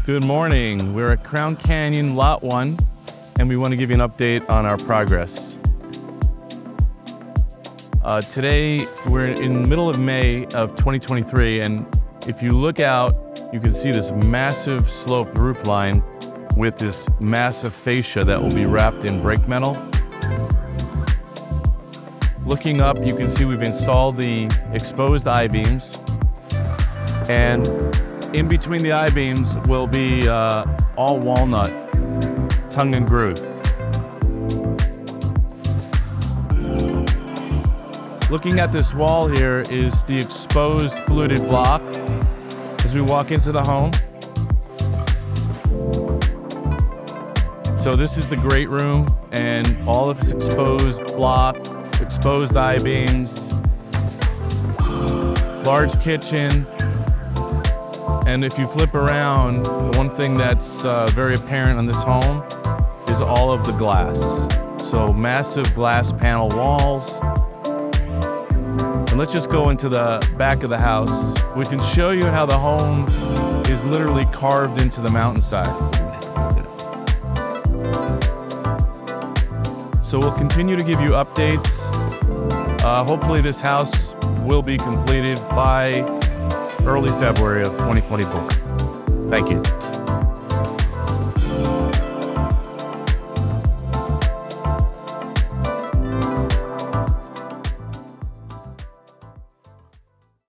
Good morning. We're at Crown Canyon Lot 1, and we want to give you an update on our progress. Today, we're in the middle of May of 2023, and if you look out, you can see this massive sloped roof line with this massive fascia that will be wrapped in brake metal. Looking up, you can see we've installed the exposed I-beams, and in between the I-beams will be all walnut, tongue and groove. Looking at this wall here is the exposed fluted block as we walk into the home. So this is the great room, and all of this exposed block, exposed I-beams, large kitchen. And if you flip around, one thing that's very apparent on this home is all of the glass. So massive glass panel walls. And let's just go into the back of the house. We can show you how the home is literally carved into the mountainside. So we'll continue to give you updates. Hopefully this house will be completed by early February of 2024. Thank you.